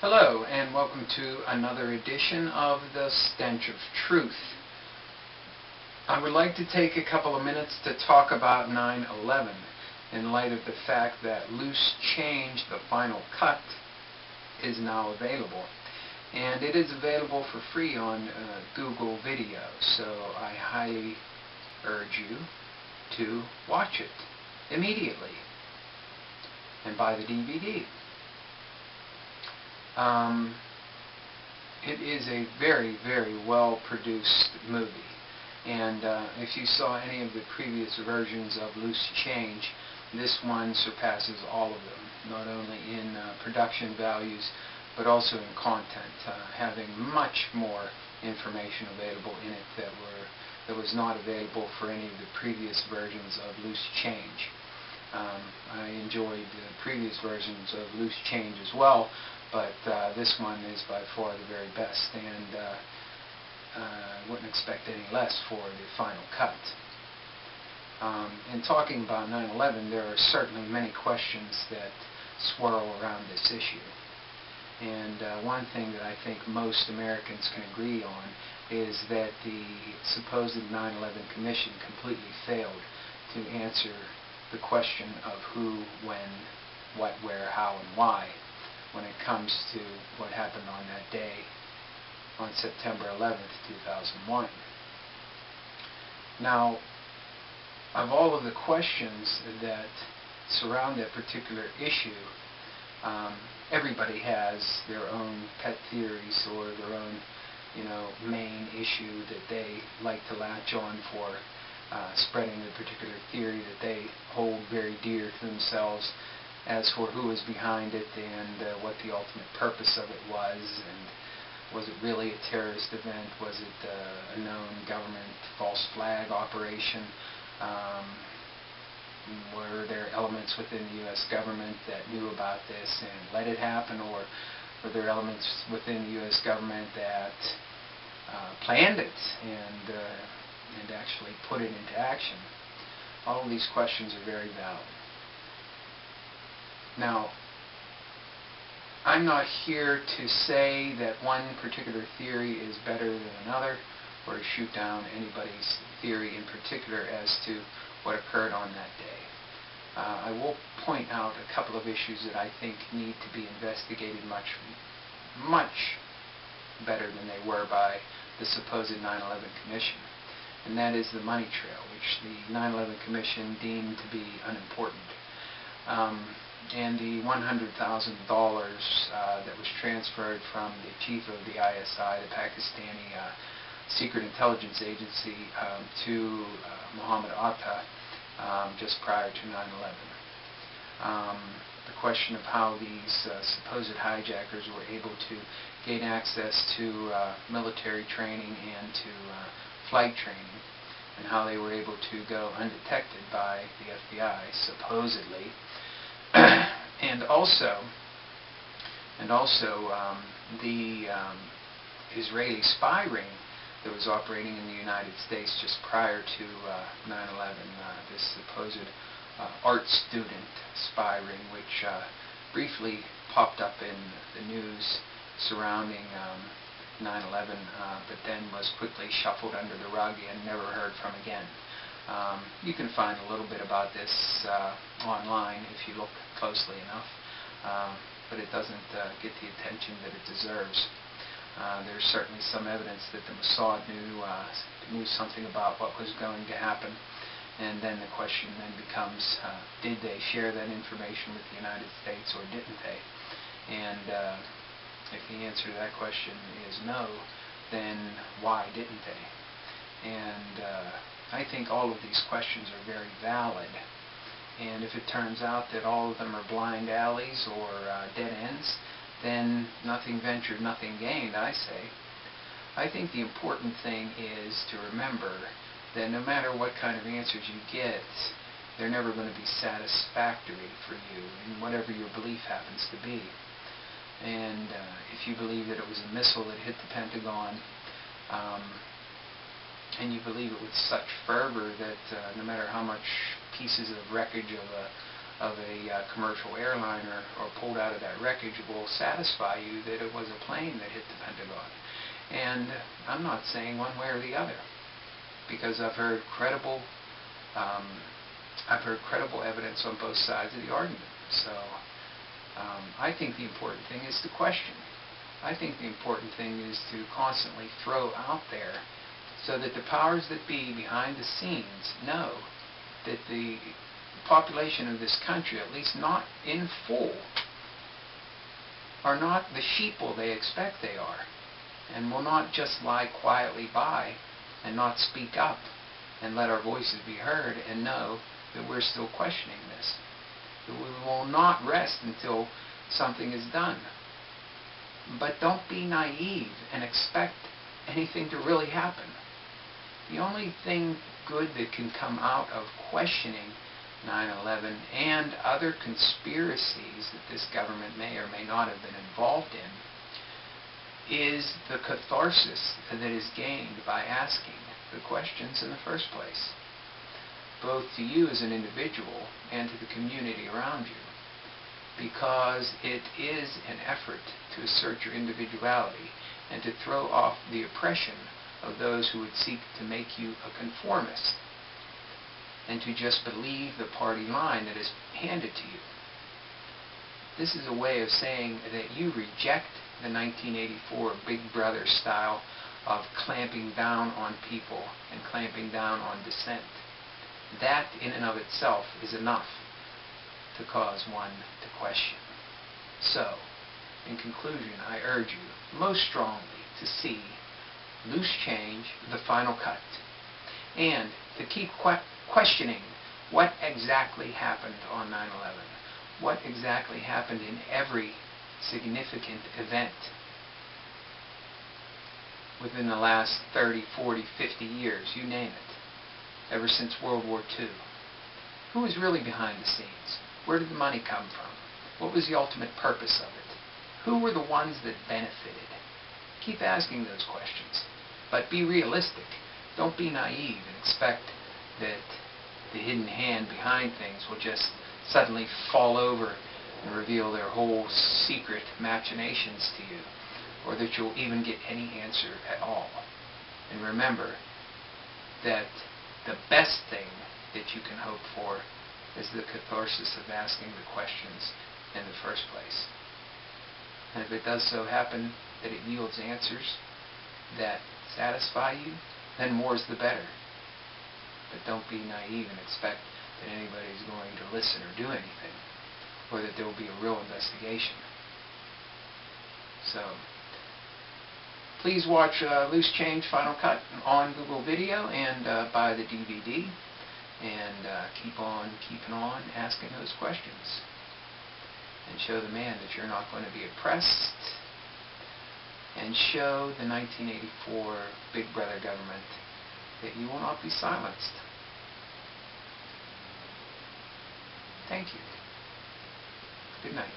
Hello, and welcome to another edition of The Stench of Truth. I would like to take a couple of minutes to talk about 9/11 in light of the fact that Loose Change, the final cut, is now available. And it is available for free on Google Video, so I highly urge you to watch it immediately and buy the DVD. It is a very, very well-produced movie, and if you saw any of the previous versions of Loose Change, this one surpasses all of them, not only in production values, but also in content, having much more information available in it that was not available for any of the previous versions of Loose Change. I enjoyed the previous versions of Loose Change as well, but this one is by far the very best, and wouldn't expect any less for the final cut. In talking about 9/11, there are certainly many questions that swirl around this issue. And one thing that I think most Americans can agree on is that the supposed 9/11 Commission completely failed to answer the question of who, when, what, where, how, and why when it comes to what happened on that day on September 11th, 2001. Now, of all of the questions that surround that particular issue, everybody has their own pet theories or their own, main issue that they like to latch on for spreading the particular theory that they hold very dear to themselves as for who was behind it and what the ultimate purpose of it was, and was it really a terrorist event, was it a known government false flag operation, were there elements within the U.S. government that knew about this and let it happen, or were there elements within the U.S. government that planned it and actually put it into action? All of these questions are very valid. Now, I'm not here to say that one particular theory is better than another, or to shoot down anybody's theory in particular as to what occurred on that day. I will point out a couple of issues that I think need to be investigated much better than they were by the supposed 9/11 Commission. And that is the money trail, which the 9/11 Commission deemed to be unimportant. And the $100,000 that was transferred from the chief of the ISI, the Pakistani secret intelligence agency, to Mohammed Atta just prior to 9/11. The question of how these supposed hijackers were able to gain access to military training and to flight training, and how they were able to go undetected by the FBI, supposedly. and also the Israeli spy ring that was operating in the United States just prior to 9/11, this supposed art student spy ring, which briefly popped up in the news surrounding 9/11, but then was quickly shuffled under the rug and never heard from again. You can find a little bit about this online if you look closely enough, but it doesn't get the attention that it deserves. There's certainly some evidence that the Mossad knew something about what was going to happen, and then the question then becomes, did they share that information with the United States or didn't they? And if the answer to that question is no, then why didn't they? And I think all of these questions are very valid, and if it turns out that all of them are blind alleys or dead ends, then nothing ventured, nothing gained, I say. I think the important thing is to remember that no matter what kind of answers you get, they're never going to be satisfactory for you in whatever your belief happens to be. And if you believe that it was a missile that hit the Pentagon, and you believe it with such fervor that no matter how much pieces of wreckage of of a commercial airliner or pulled out of that wreckage will satisfy you that it was a plane that hit the Pentagon. And I'm not saying one way or the other, because I've heard credible evidence on both sides of the argument. So I think the important thing is to question. I think the important thing is to constantly throw out there so that the powers that be behind the scenes know that the population of this country, at least not in full, are not the sheeple they expect they are, and will not just lie quietly by and not speak up and let our voices be heard and know that we're still questioning this. That we will not rest until something is done. But don't be naive and expect anything to really happen. The only thing good that can come out of questioning 9/11 and other conspiracies that this government may or may not have been involved in is the catharsis that is gained by asking the questions in the first place, both to you as an individual and to the community around you, because it is an effort to assert your individuality and to throw off the oppression of those who would seek to make you a conformist and to just believe the party line that is handed to you. This is a way of saying that you reject the 1984 Big Brother style of clamping down on people and clamping down on dissent. That in and of itself is enough to cause one to question. So, in conclusion, I urge you most strongly to see Loose Change, The Final Cut, and to keep questioning what exactly happened on 9/11, what exactly happened in every significant event within the last 30, 40, 50 years, you name it, ever since World War II. Who was really behind the scenes? Where did the money come from? What was the ultimate purpose of it? Who were the ones that benefited? Keep asking those questions, but be realistic. Don't be naive and expect that the hidden hand behind things will just suddenly fall over and reveal their whole secret machinations to you, or that you'll even get any answer at all. And remember that the best thing that you can hope for is the catharsis of asking the questions in the first place. And if it does so happen that it yields answers that satisfy you, then more's the better. But don't be naive and expect that anybody's going to listen or do anything, or that there will be a real investigation. So, please watch Loose Change Final Cut on Google Video and buy the DVD, and keep on keeping on asking those questions, and show the man that you're not going to be oppressed, and show the 1984 Big Brother government that you will not be silenced. Thank you. Good night.